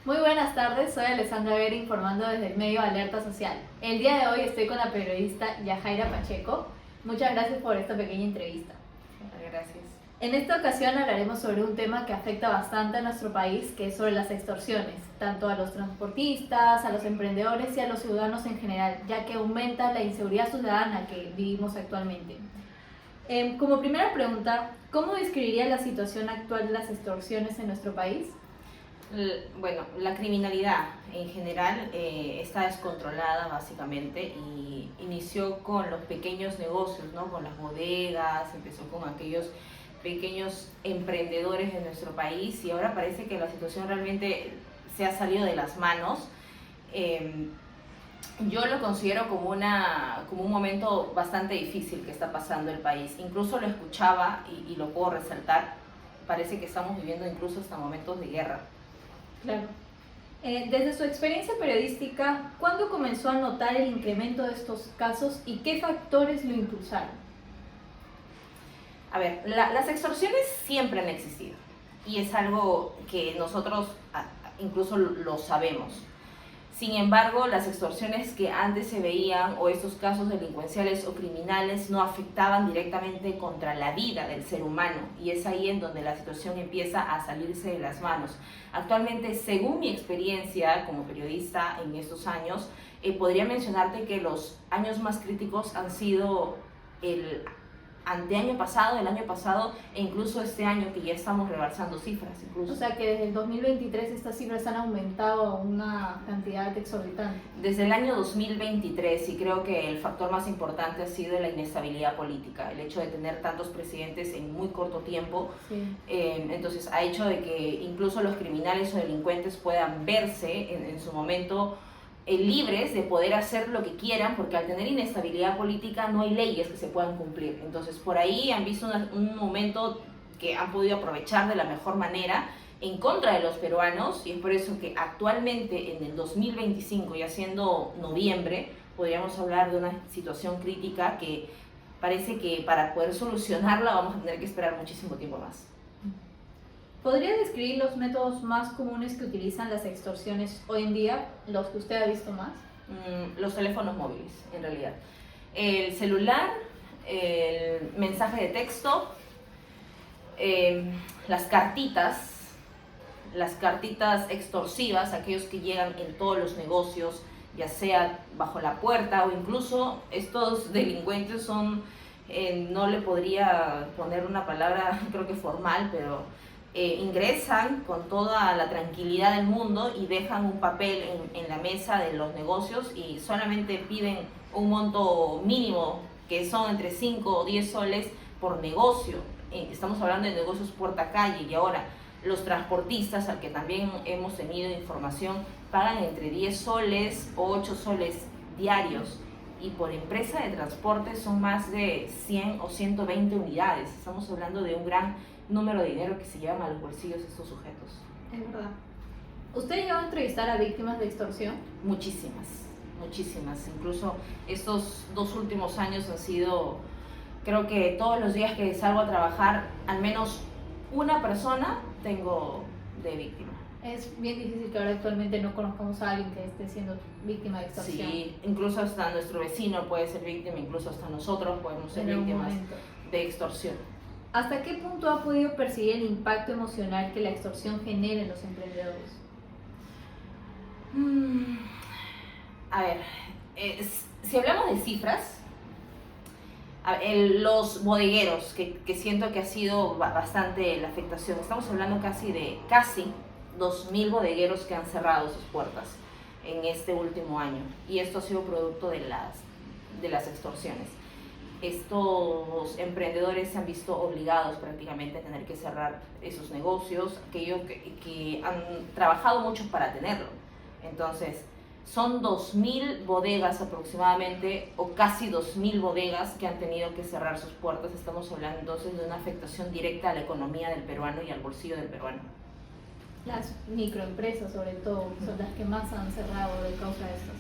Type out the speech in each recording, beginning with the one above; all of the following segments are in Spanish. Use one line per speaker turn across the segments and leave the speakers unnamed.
Muy buenas tardes, soy Alessandra Vera informando desde el medio Alerta Social. El día de hoy estoy con la periodista Yajaira Pacheco. Muchas gracias por esta pequeña entrevista.
Gracias.
En esta ocasión hablaremos sobre un tema que afecta bastante a nuestro país, que es sobre las extorsiones, tanto a los transportistas, a los emprendedores y a los ciudadanos en general, ya que aumenta la inseguridad ciudadana que vivimos actualmente. Como primera pregunta, ¿cómo describiría la situación actual de las extorsiones en nuestro país?
Bueno, la criminalidad en general está descontrolada básicamente y inició con los pequeños negocios, ¿no? Con las bodegas, empezó con aquellos pequeños emprendedores de nuestro país y ahora parece que la situación realmente se ha salido de las manos. Yo lo considero como un momento bastante difícil que está pasando el país. Incluso lo escuchaba y lo puedo resaltar. Parece que estamos viviendo incluso hasta momentos de guerra.
Claro. Desde su experiencia periodística, ¿cuándo comenzó a notar el incremento de estos casos y qué factores lo impulsaron?
A ver, las extorsiones siempre han existido y es algo que nosotros incluso lo sabemos. Sin embargo, las extorsiones que antes se veían o estos casos delincuenciales o criminales no afectaban directamente contra la vida del ser humano y es ahí en donde la situación empieza a salirse de las manos. Actualmente, según mi experiencia como periodista en estos años, podría mencionarte que los años más críticos han sido el anteaño pasado, el año pasado e incluso este año que ya estamos rebasando cifras. Incluso.
O sea que desde el 2023 estas cifras han aumentado a una cantidad exorbitante.
Desde el año 2023 y creo que el factor más importante ha sido la inestabilidad política, el hecho de tener tantos presidentes en muy corto tiempo,
sí.
Entonces ha hecho de que incluso los criminales o delincuentes puedan verse en su momento libres de poder hacer lo que quieran, porque al tener inestabilidad política no hay leyes que se puedan cumplir. Entonces por ahí han visto un momento que han podido aprovechar de la mejor manera en contra de los peruanos y es por eso que actualmente en el 2025, ya siendo noviembre, podríamos hablar de una situación crítica que parece que para poder solucionarla vamos a tener que esperar muchísimo tiempo más.
¿Podría describir los métodos más comunes que utilizan las extorsiones hoy en día, los que usted ha visto más?
Los teléfonos móviles, en realidad. El celular, el mensaje de texto, las cartitas extorsivas, aquellos que llegan en todos los negocios, ya sea bajo la puerta o incluso estos delincuentes son, no le podría poner una palabra creo que formal, pero ingresan con toda la tranquilidad del mundo y dejan un papel en la mesa de los negocios y solamente piden un monto mínimo que son entre 5 o 10 soles por negocio. Estamos hablando de negocios puerta calle y ahora los transportistas, al que también hemos tenido información, pagan entre 10 soles o 8 soles diarios y por empresa de transporte son más de 100 o 120 unidades. Estamos hablando de un gran número de dinero que se llevan a los bolsillos estos sujetos.
Es verdad. ¿Usted llegó a entrevistar a víctimas de extorsión?
Muchísimas. Incluso estos 2 últimos años han sido, creo que todos los días que salgo a trabajar, al menos una persona tengo de víctima.
Es bien difícil que ahora actualmente no conozcamos a alguien que esté siendo víctima de extorsión.
Sí, incluso hasta nuestro vecino puede ser víctima, incluso hasta nosotros podemos ser víctimas de extorsión.
¿Hasta qué punto ha podido percibir el impacto emocional que la extorsión genera en los emprendedores?
A ver, si hablamos de cifras, los bodegueros, que siento que ha sido bastante la afectación, estamos hablando casi 2.000 bodegueros que han cerrado sus puertas en este último año y esto ha sido producto de las extorsiones. Estos emprendedores se han visto obligados prácticamente a tener que cerrar esos negocios, aquellos que han trabajado mucho para tenerlo. Entonces, son 2.000 bodegas aproximadamente, o casi 2.000 bodegas que han tenido que cerrar sus puertas. Estamos hablando entonces de una afectación directa a la economía del peruano y al bolsillo del peruano.
Las microempresas, sobre todo, son las que más han cerrado de causa de estas.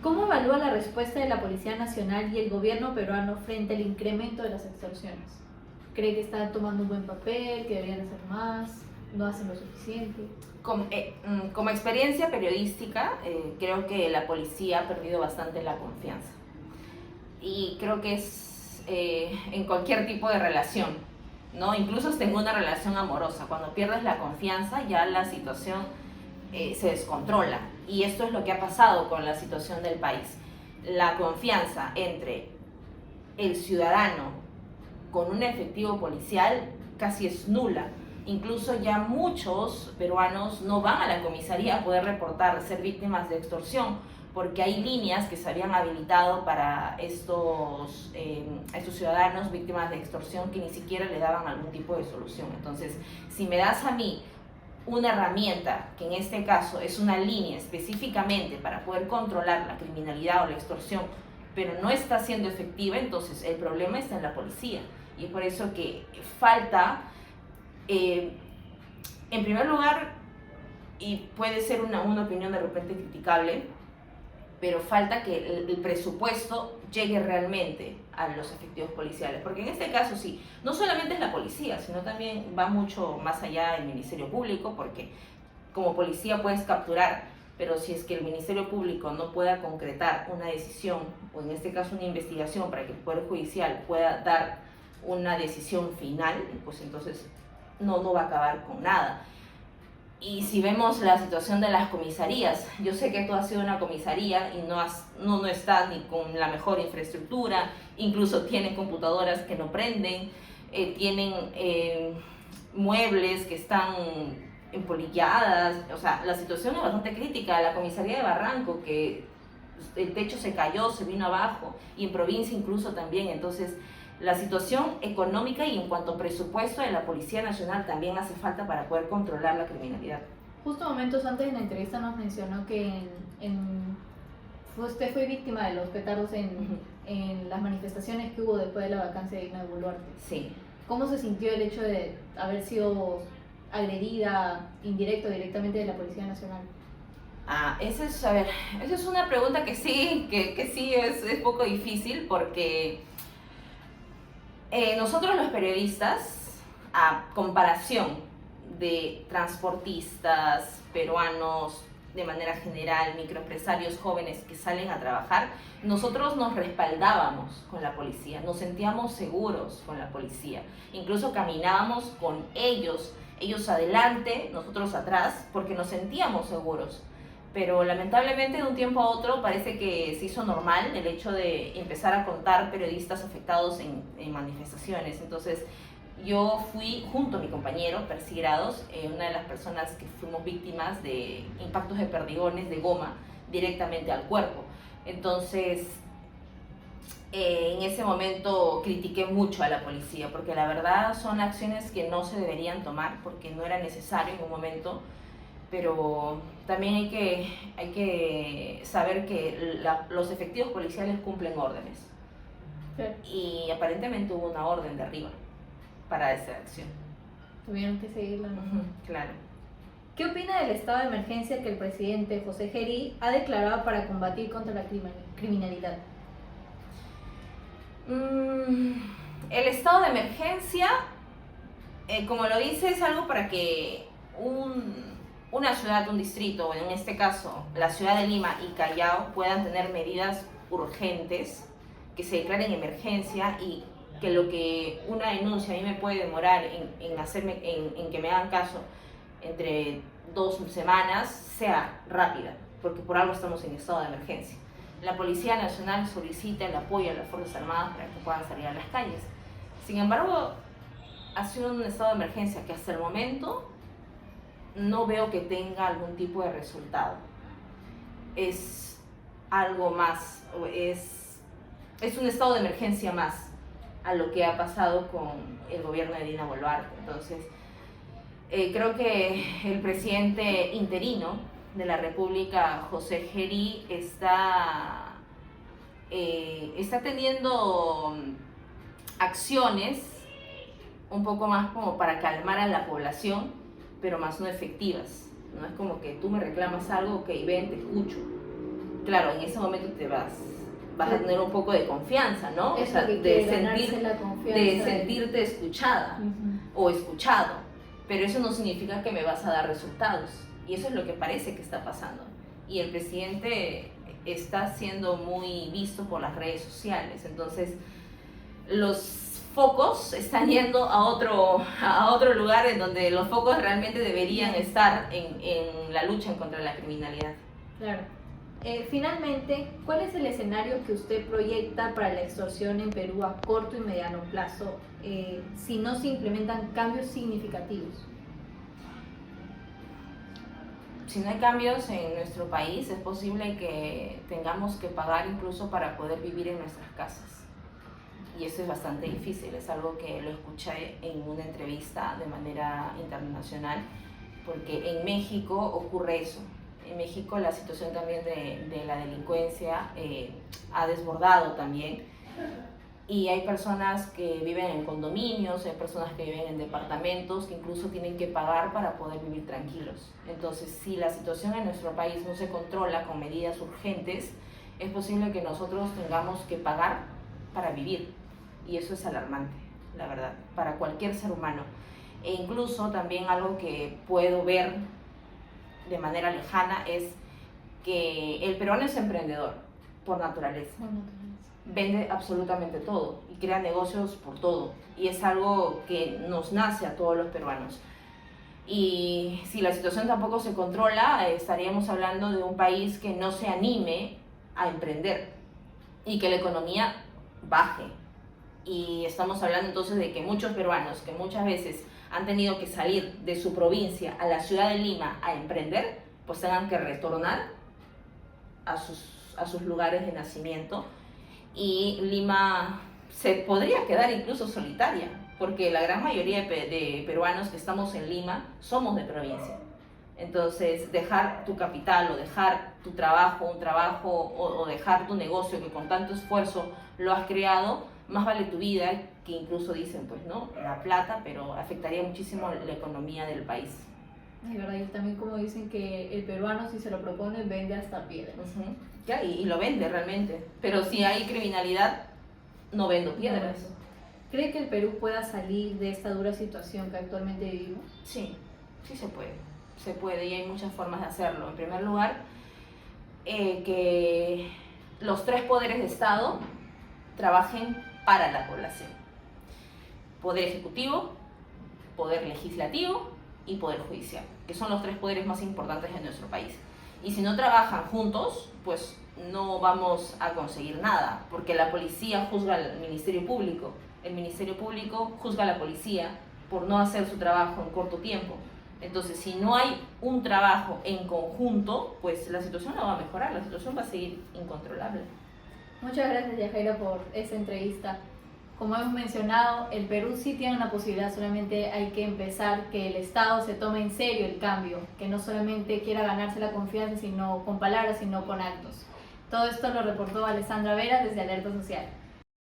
¿Cómo evalúa la respuesta de la Policía Nacional y el gobierno peruano frente al incremento de las extorsiones? ¿Cree que están tomando un buen papel, que deberían hacer más? no hacen lo suficiente.
Como experiencia periodística, creo que la policía ha perdido bastante la confianza. Y creo que es en cualquier tipo de relación, ¿no? Incluso hasta en una relación amorosa. Cuando pierdes la confianza, ya la situación se descontrola. Y esto es lo que ha pasado con la situación del país. La confianza entre el ciudadano con un efectivo policial casi es nula. Incluso ya muchos peruanos no van a la comisaría a poder reportar ser víctimas de extorsión, porque hay líneas que se habían habilitado para estos ciudadanos víctimas de extorsión que ni siquiera le daban algún tipo de solución. Entonces, si me das a mí una herramienta, que en este caso es una línea específicamente para poder controlar la criminalidad o la extorsión, pero no está siendo efectiva, entonces el problema está en la policía. Y es por eso que falta, en primer lugar, y puede ser una opinión de repente criticable, pero falta que el presupuesto llegue realmente a los efectivos policiales, porque en este caso sí, no solamente es la policía, sino también va mucho más allá del Ministerio Público, porque como policía puedes capturar, pero si es que el Ministerio Público no pueda concretar una decisión, o en este caso una investigación, para que el Poder Judicial pueda dar una decisión final, pues entonces no va a acabar con nada. Y si vemos la situación de las comisarías, yo sé que tú has sido una comisaría y no está ni con la mejor infraestructura, incluso tienen computadoras que no prenden, tienen muebles que están empolilladas, o sea, la situación es bastante crítica. La comisaría de Barranco, que el techo se cayó, se vino abajo, y en provincia incluso también. Entonces, la situación económica y en cuanto a presupuesto de la Policía Nacional también hace falta para poder controlar la criminalidad.
Justo momentos antes en la entrevista nos mencionó que usted fue víctima de los petardos en las manifestaciones que hubo después de la vacancia de Dina Boluarte.
Sí.
¿Cómo se sintió el hecho de haber sido agredida indirecto o directamente de la Policía Nacional?
Esa es una pregunta que sí es poco difícil, porque nosotros los periodistas, a comparación de transportistas, peruanos, de manera general, microempresarios jóvenes que salen a trabajar, nosotros nos respaldábamos con la policía, nos sentíamos seguros con la policía, incluso caminábamos con ellos adelante, nosotros atrás, porque nos sentíamos seguros. Pero lamentablemente de un tiempo a otro parece que se hizo normal el hecho de empezar a contar periodistas afectados en manifestaciones. Entonces yo fui, junto a mi compañero Percy Grados, una de las personas que fuimos víctimas de impactos de perdigones de goma directamente al cuerpo. Entonces en ese momento critiqué mucho a la policía, porque la verdad son acciones que no se deberían tomar, porque no era necesario en un momento. Pero también hay que saber que los efectivos policiales cumplen órdenes.
Sí.
Y aparentemente hubo una orden de arriba para esa acción.
Tuvieron que seguirla, ¿no?
Claro.
¿Qué opina del estado de emergencia que el presidente José Geri ha declarado para combatir contra la criminalidad?
El estado de emergencia, como lo dice, es algo para que una ciudad, un distrito, o en este caso la ciudad de Lima y Callao, puedan tener medidas urgentes, que se declaren emergencia, y que lo que una denuncia a mí me puede demorar en que me hagan caso entre 2 semanas sea rápida, porque por algo estamos en estado de emergencia. La Policía Nacional solicita el apoyo a las Fuerzas Armadas para que puedan salir a las calles. Sin embargo, ha sido un estado de emergencia que hasta el momento no veo que tenga algún tipo de resultado. Es algo más, es un estado de emergencia más a lo que ha pasado con el gobierno de Dina Boluarte. Entonces, creo que el presidente interino de la República, José Geri, está teniendo acciones un poco más como para calmar a la población, pero más no efectivas. No es como que tú me reclamas algo, ok, ven, te escucho. Claro, en ese momento vas a tener un poco de confianza, ¿no?
Es
o sea,
de sentirte escuchada
o escuchado. pero eso no significa que me vas a dar resultados. Y eso es lo que parece que está pasando. Y el presidente está siendo muy visto por las redes sociales. Entonces, los focos están yendo a otro lugar en donde los focos realmente deberían estar en la lucha contra la criminalidad.
Claro. Finalmente, ¿cuál es el escenario que usted proyecta para la extorsión en Perú a corto y mediano plazo si no se implementan cambios significativos?
Si no hay cambios en nuestro país, es posible que tengamos que pagar incluso para poder vivir en nuestras casas. Y eso es bastante difícil, es algo que lo escuché en una entrevista de manera internacional, porque en México ocurre eso. En México la situación también de la delincuencia ha desbordado también, y hay personas que viven en condominios, hay personas que viven en departamentos que incluso tienen que pagar para poder vivir tranquilos. Entonces, si la situación en nuestro país no se controla con medidas urgentes, es posible que nosotros tengamos que pagar para vivir, y eso es alarmante, la verdad, para cualquier ser humano. E incluso también algo que puedo ver de manera lejana es que el peruano es emprendedor por naturaleza. Vende absolutamente todo y crea negocios por todo, y es algo que nos nace a todos los peruanos. Y si la situación tampoco se controla, estaríamos hablando de un país que no se anime a emprender y que la economía baje. Y estamos hablando entonces de que muchos peruanos que muchas veces han tenido que salir de su provincia a la ciudad de Lima a emprender, pues tengan que retornar a sus lugares de nacimiento, y Lima se podría quedar incluso solitaria, porque la gran mayoría de peruanos que estamos en Lima somos de provincia. Entonces, dejar tu capital o dejar tu trabajo, o dejar tu negocio que con tanto esfuerzo lo has creado, más vale tu vida, que incluso dicen, pues no, la plata, pero afectaría muchísimo la economía del país.
Es verdad, y también como dicen que el peruano, si se lo propone, vende hasta piedras.
Ya, y lo vende realmente, pero si hay criminalidad, no vendo piedras.
¿Cree que el Perú pueda salir de esta dura situación que actualmente vivimos?
Sí, sí se puede, y hay muchas formas de hacerlo. En primer lugar, que los tres poderes de Estado trabajen para la población: poder ejecutivo, poder legislativo y poder judicial, que son los tres poderes más importantes en nuestro país. Y si no trabajan juntos, pues no vamos a conseguir nada, porque la policía juzga al Ministerio Público, el Ministerio Público juzga a la policía por no hacer su trabajo en corto tiempo. Entonces, si no hay un trabajo en conjunto, pues la situación no va a mejorar, la situación va a seguir incontrolable.
Muchas gracias, Yajaira, por esta entrevista. Como hemos mencionado, el Perú sí tiene una posibilidad, solamente hay que empezar, que el Estado se tome en serio el cambio, que no solamente quiera ganarse la confianza sino con palabras, sino con actos. Todo esto lo reportó Alessandra Vera desde Alerta Social.